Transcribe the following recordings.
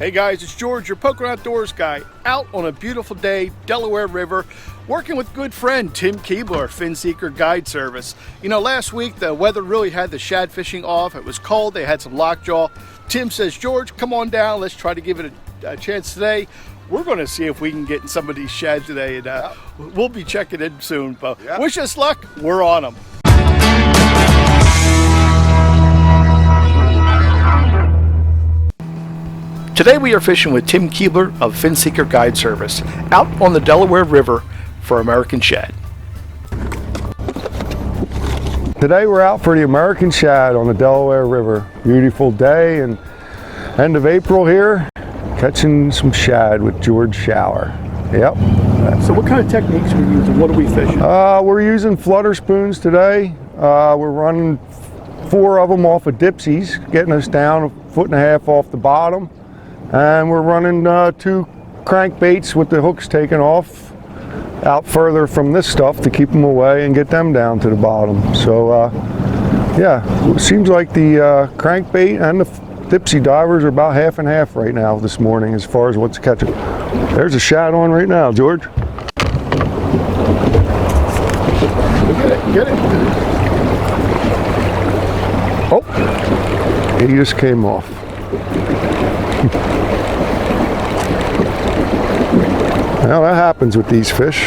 Hey guys, it's George, your Poker Outdoors guy, out on a beautiful day, Delaware River, working with good friend Tim Keebler, Fin Seeker Guide Service. You know, last week the weather really had the shad fishing off. It was cold, they had some lockjaw. Tim says, George, come on down, let's try to give it a chance today. We're going to see if we can get in some of these shad today, and we'll be checking in soon. But wish us luck, we're on them. Today we are fishing with Tim Keebler of Fin Seeker Guide Service, out on the Delaware River for American Shad. Today we're out for the American Shad on the Delaware River. Beautiful day and end of April here, catching some shad with George Shower. Yep. So what kind of techniques are we using? What are we fishing? We're using flutter spoons today. We're running 4 of them off of dipsies, getting us down 1.5 feet off the bottom. And we're running 2 crankbaits with the hooks taken off out further from this stuff to keep them away and get them down to the bottom. So yeah, it seems like the crankbait and the dipsy divers are about half and half right now this morning as far as what's catching. There's a shad on right now, George. Get it. Oh, he just came off. Well, that happens with these fish.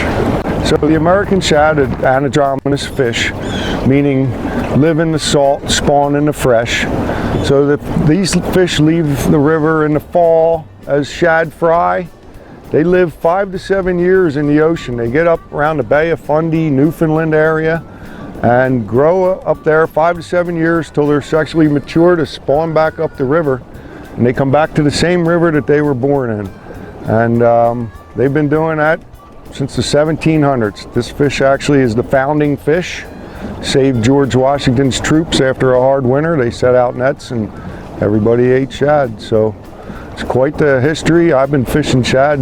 So the American shad are anadromous fish, meaning live in the salt, spawn in the fresh. So these fish leave the river in the fall as shad fry. They live 5 to 7 years in the ocean. They get up around the Bay of Fundy, Newfoundland area, and grow up there 5 to 7 years till they're sexually mature to spawn back up the river. And they come back to the same river that they were born in. And they've been doing that since the 1700s. This fish actually is the founding fish. Saved George Washington's troops after a hard winter. They set out nets and everybody ate shad. So it's quite the history. I've been fishing shad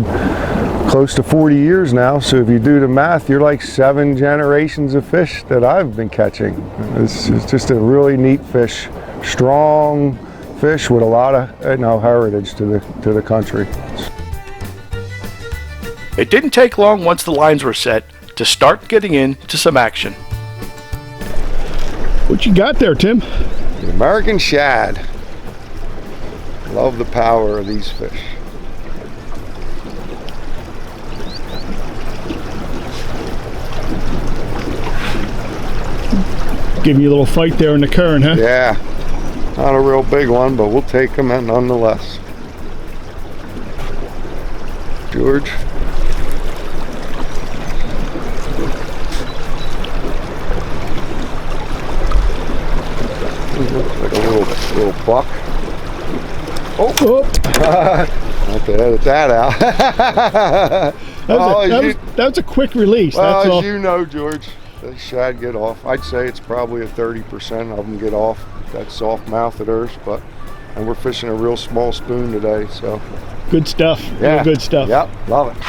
close to 40 years now. So if you do the math, you're like 7 generations of fish that I've been catching. It's just a really neat fish. Strong fish with a lot of heritage to the country. It didn't take long once the lines were set to start getting into some action. What you got there, Tim? The American shad. Love the power of these fish. Giving you a little fight there in the current, huh? Yeah. Not a real big one, but we'll take them nonetheless. George. Looks like a little buck. Have to edit that out. that was a quick release. Well, that's all. As you know, George, the shad get off. I'd say it's probably a 30% of them get off that soft mouth of theirs, and we're fishing a real small spoon today, so. Good stuff. Yeah. Real good stuff. Yep, love it.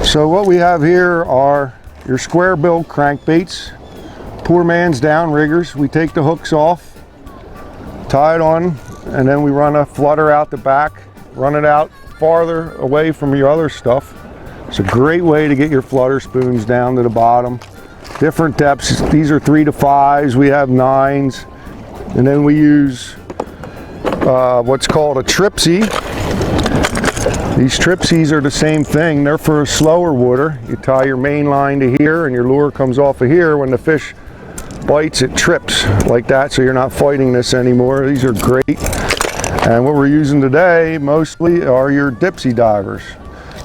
So what we have here are your square bill crankbaits, poor man's downriggers. We take the hooks off, tie it on, and then we run a flutter out the back, run it out farther away from your other stuff. It's a great way to get your flutter spoons down to the bottom. Different depths. These are 3 to 5s. We have 9s, and then we use what's called a tripsy. These tripsies are the same thing. They're for slower water. You tie your main line to here and your lure comes off of here. When the fish bites, it trips like that, so you're not fighting this anymore. These are great. And what we're using today mostly are your dipsy divers.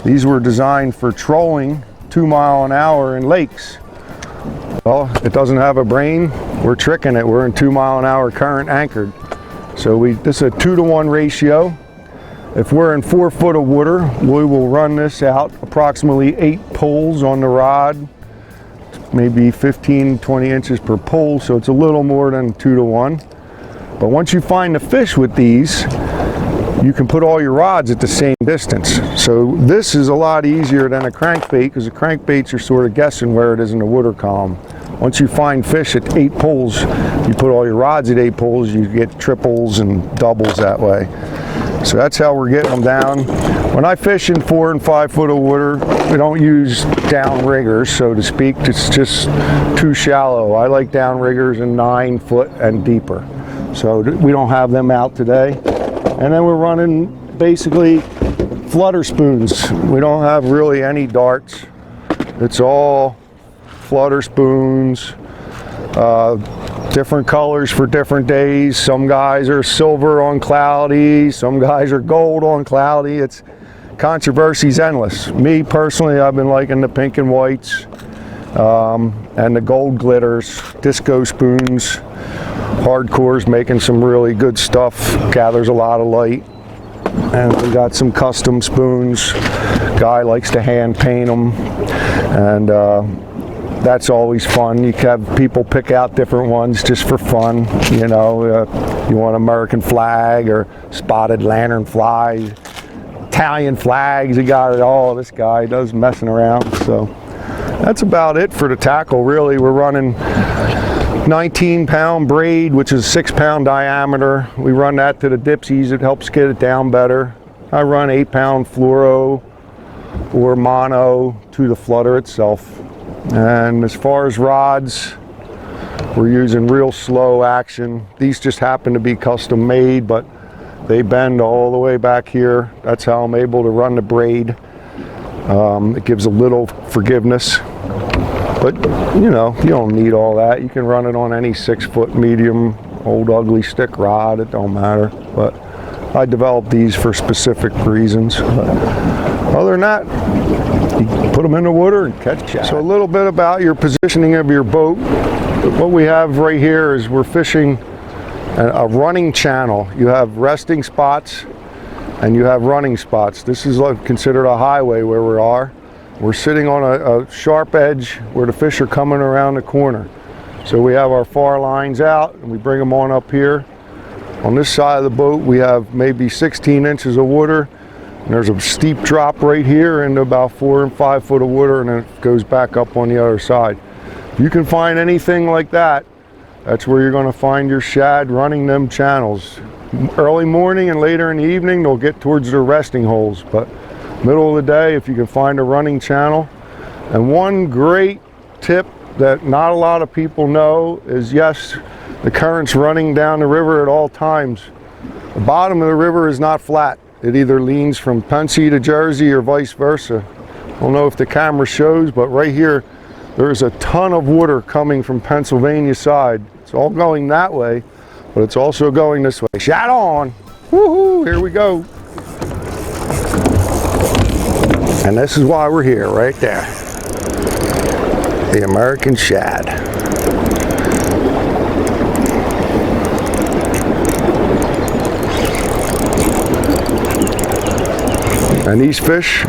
These were designed for trolling 2 miles an hour in lakes. Well, it doesn't have a brain. We're tricking it. We're in 2 mile an hour current anchored. So this is a 2-to-1 ratio. If we're in 4 foot of water, we will run this out approximately 8 pulls on the rod, maybe 15, 20 inches per pull, so it's a little more than 2-to-1. But once you find the fish with these, you can put all your rods at the same distance. So this is a lot easier than a crankbait, because the crankbaits are sort of guessing where it is in the water column. once you find fish at 8 pulls, you put all your rods at 8 pulls, you get triples and doubles that way. So that's how we're getting them down. When I fish in 4 and 5 foot of water, we don't use down riggers, so to speak. It's just too shallow. I like down riggers in 9 foot and deeper. So we don't have them out today. And then we're running basically flutter spoons. We don't have really any darts. It's all flutter spoons, different colors for different days. Some guys are silver on cloudy, some guys are gold on cloudy. It's controversy's endless. Me personally, I've been liking the pink and whites and the gold glitters, disco spoons. Hardcore's making some really good stuff, gathers a lot of light. And we got some custom spoons. Guy likes to hand paint them, and that's always fun. You can have people pick out different ones just for fun. You know, you want American flag or spotted lanternfly, Italian flags, he got it all. This guy does messing around. So that's about it for the tackle, really. We're running 19-pound braid, which is 6-pound diameter. We run that to the dipsies. It helps get it down better. I run 8-pound fluoro or mono to the flutter itself. And as far as rods, we're using real slow action. These just happen to be custom made, but they bend all the way back here. That's how I'm able to run the braid. It gives a little forgiveness. But, you know, you don't need all that. You can run it on any 6-foot medium, old ugly stick rod. It don't matter. But I developed these for specific reasons. But other than that, you put them in the water and catch shad. So a little bit about your positioning of your boat. What we have right here is we're fishing a running channel. You have resting spots and you have running spots. This is like considered a highway where we are. We're sitting on a sharp edge where the fish are coming around the corner. So we have our far lines out and we bring them on up here. On this side of the boat we have maybe 16 inches of water, and there's a steep drop right here into about 4 and 5 foot of water, and then it goes back up on the other side. If you can find anything like that, that's where you're going to find your shad running them channels. Early morning and later in the evening they'll get towards their resting holes, but middle of the day, if you can find a running channel. And one great tip that not a lot of people know is, yes, the current's running down the river at all times. The bottom of the river is not flat. It either leans from Pensy to Jersey or vice versa. I don't know if the camera shows, but right here there's a ton of water coming from Pennsylvania side. It's all going that way, but it's also going this way. Shad on! Woohoo! Here we go. And this is why we're here, right there. The American Shad. And these fish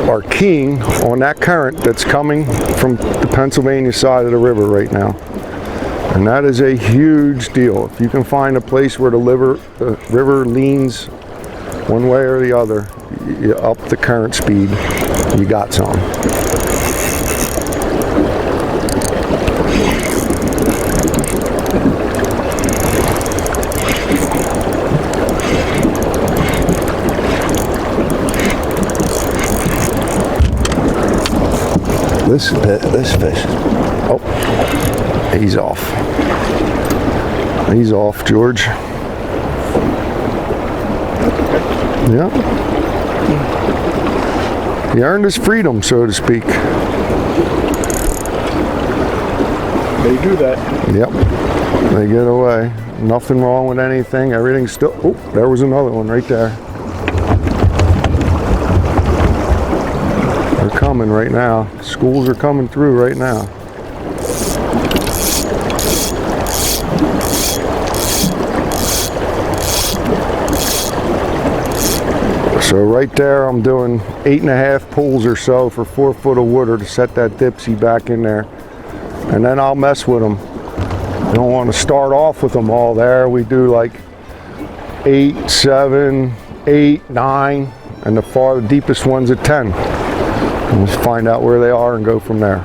are keying on that current that's coming from the Pennsylvania side of the river right now. And that is a huge deal. If you can find a place where the river leans one way or the other, you up the current speed, you got some. This fish, oh, he's off. He's off, George. Yeah. He earned his freedom, so to speak. They do that. Yep. They get away. Nothing wrong with anything. Everything's still. Oh, there was another one right there. They're coming right now. Schools are coming through right now. So right there I'm doing 8.5 pulls or so for 4 foot of water to set that dipsy back in there. And then I'll mess with them. You don't want to start off with them all there. We do like 8, 7, 8, 9, and the deepest one's at 10. And just find out where they are and go from there.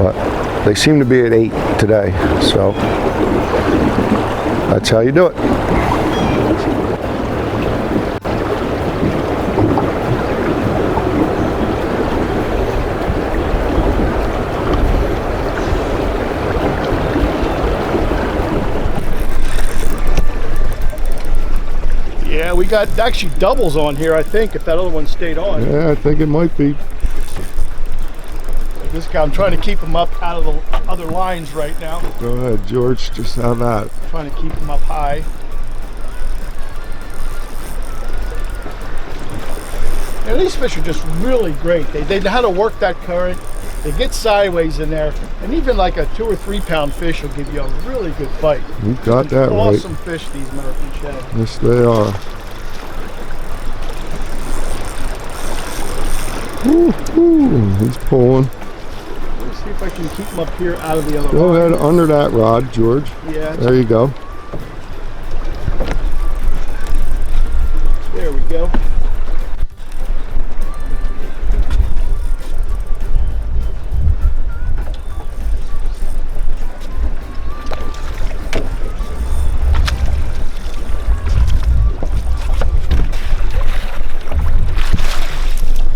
but they seem to be at 8 today, so that's how you do it. Yeah, we got actually doubles on here, I think, if that other one stayed on. Yeah, I think it might be. This guy, I'm trying to keep him up out of the other lines right now. Go ahead, George, just have that. Trying to keep him up high. And these fish are just really great. They know how to work that current. They get sideways in there, and even like a 2 or 3 pound fish will give you a really good fight. You got that right. Awesome fish, these American Shad. Yes, they are. Woo-hoo, he's pulling. Let's see if I can keep him up here out of the other Go line. ahead under that rod, George. Yeah. There you go. There we go.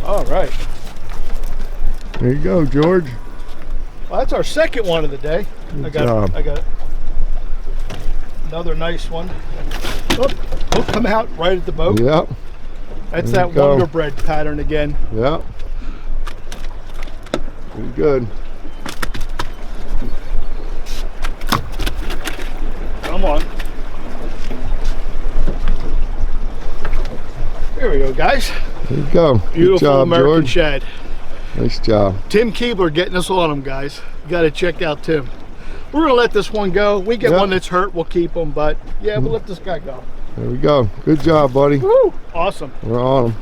All right. There you go, George. Well, that's our second one of the day. Good job. I got another nice one. Oh, come out right at the boat. Yep. That's There that you go. Wonder Bread pattern again. Yep. Pretty good. Come on. There we go, guys. There you go. Beautiful Good job, American George. Shad. Nice job. Tim Keebler getting us on them, guys. You got to check out Tim. We're going to let this one go. We get Yep. one that's hurt, we'll keep him. But yeah, we'll let this guy go. There we go. Good job, buddy. Woo! Awesome. We're on him.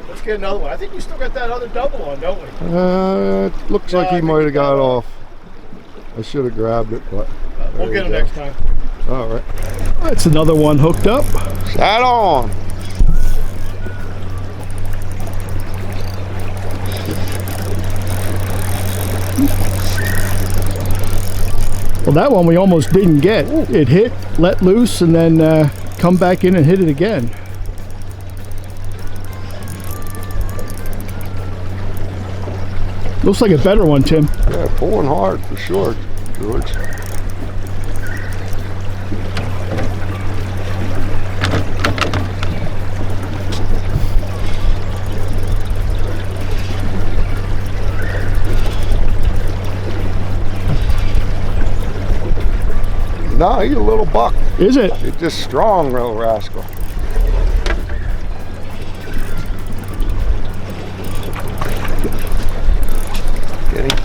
Let's get another one. I think we still got that other double on, don't we? It looks No, like I he think might we have got got it off. I should have grabbed it, but We'll there get you him go. next time. All right. That's another one hooked up. Shad on. Well, that one we almost didn't get. It hit, let loose, and then come back in and hit it again. Looks like a better one, Tim. Yeah, pulling hard for sure, George. No, he's a little buck. Is it? He's just strong, little rascal. Get him.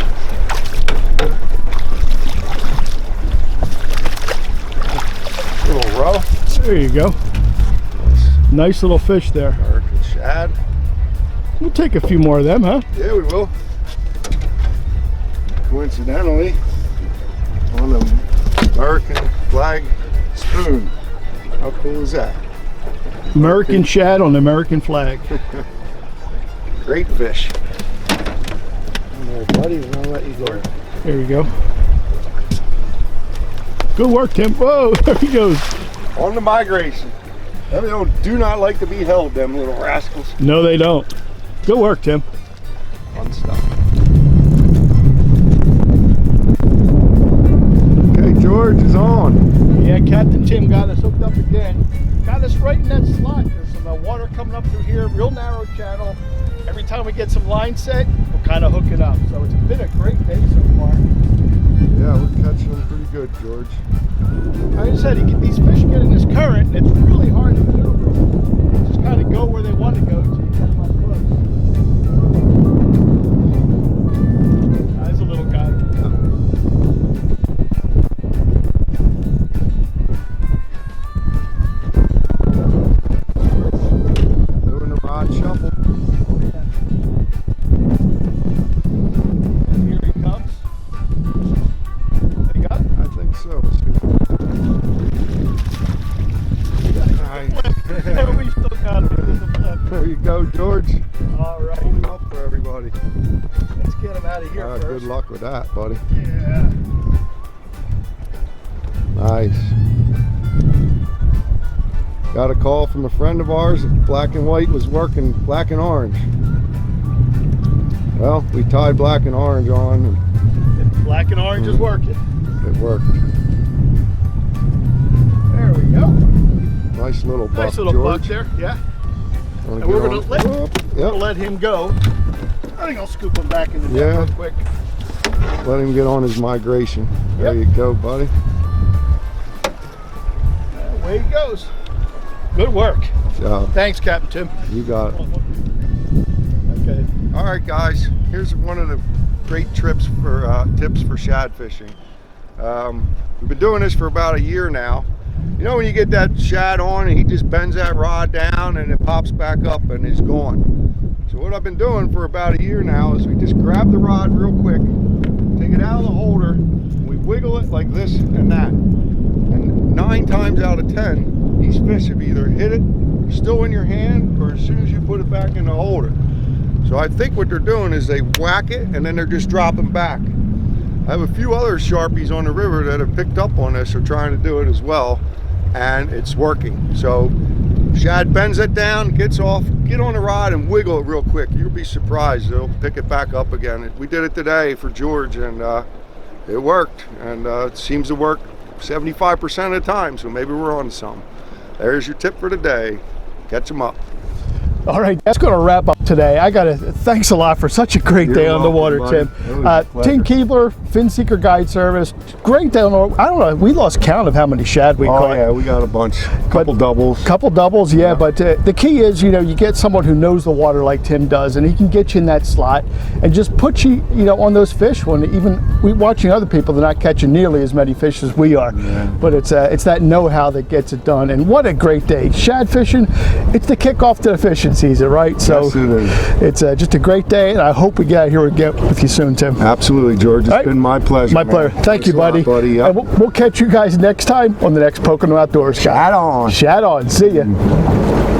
Little row. There you go. Nice little fish there. American Shad. We'll take a few more of them, huh? Yeah, we will. Coincidentally, on the American flag spoon. How cool is that? American Shad on the American flag. Great fish. There, buddy, we're gonna let you go. There we go. Good work, Tim. Whoa, there he goes. On the migration. They do not like to be held, them little rascals. No, they don't. Good work, Tim. Fun stuff. Okay, George is on. Yeah, Captain Tim got us hooked up again. Got us right in that slot. There's some water coming up through here, real narrow channel. Every time we get some line set, we're kind of hooking up. So it's been a great day so far. Yeah, we're catching them pretty good, George. Like I said, these fish get in this current, and it's really hard to maneuver. They just kind of go where they want to go until you get them up close. There's a little guy. Doing the rod shuffle. Here he comes. They got it? I think so. Let's see. We still got him. There you go, George. All right. Hold him up for everybody. buddy. Let's get him out of here first. Good luck with that, buddy. Yeah. Nice. Got a call from a friend of ours that black and white was working black and orange. Well, we tied black and orange on. And black and orange is working. It worked. There we go. Nice little buck, Nice little George. buck there, yeah. And we're gonna let him go. I think I'll scoop him back in the net real quick. Let him get on his migration. There you go, buddy. Away he goes. Good work. Good job. Thanks, Captain Tim. You got it. Okay. All right, guys. Here's one of the great tips for shad fishing. We've been doing this for about a year now. You know when you get that shad on and he just bends that rod down and it pops back up and it's gone. So what I've been doing for about a year now is we just grab the rod real quick, take it out of the holder, and we wiggle it like this and that. And 9 times out of 10, these fish have either hit it, still in your hand, or as soon as you put it back in the holder. So I think what they're doing is they whack it and then they're just dropping back. I have a few other Sharpies on the river that have picked up on this or trying to do it as well, and it's working. So shad bends it down, gets off, get on the rod and wiggle it real quick. You'll be surprised, they'll pick it back up again. We did it today for George and it worked, and it seems to work 75% of the time, so maybe we're on some. There's your tip for the day. Catch them up. All right, that's going to wrap up today. Thanks a lot for such a great day on the water, Tim. Time Keebler, Fin Seeker Guide Service. Great day on the water. I don't know, we lost count of how many shad we caught. Oh yeah, we got a bunch. Couple doubles, yeah. But the key is, you know, you get someone who knows the water like Tim does, and he can get you in that slot and just put you, on those fish when even we watching other people, they're not catching nearly as many fish as we are. Yeah. But it's that know-how that gets it done. And what a great day. Shad fishing, it's the kickoff to the fishing season, right? So yes, it is. It's just a great day, and I hope we get out here and get with you soon, Tim. Absolutely, George. It's been my pleasure. My pleasure. Thank you, buddy. Yep. And we'll catch you guys next time on the next Pocono Outdoors. Shad on. Shad on. See ya.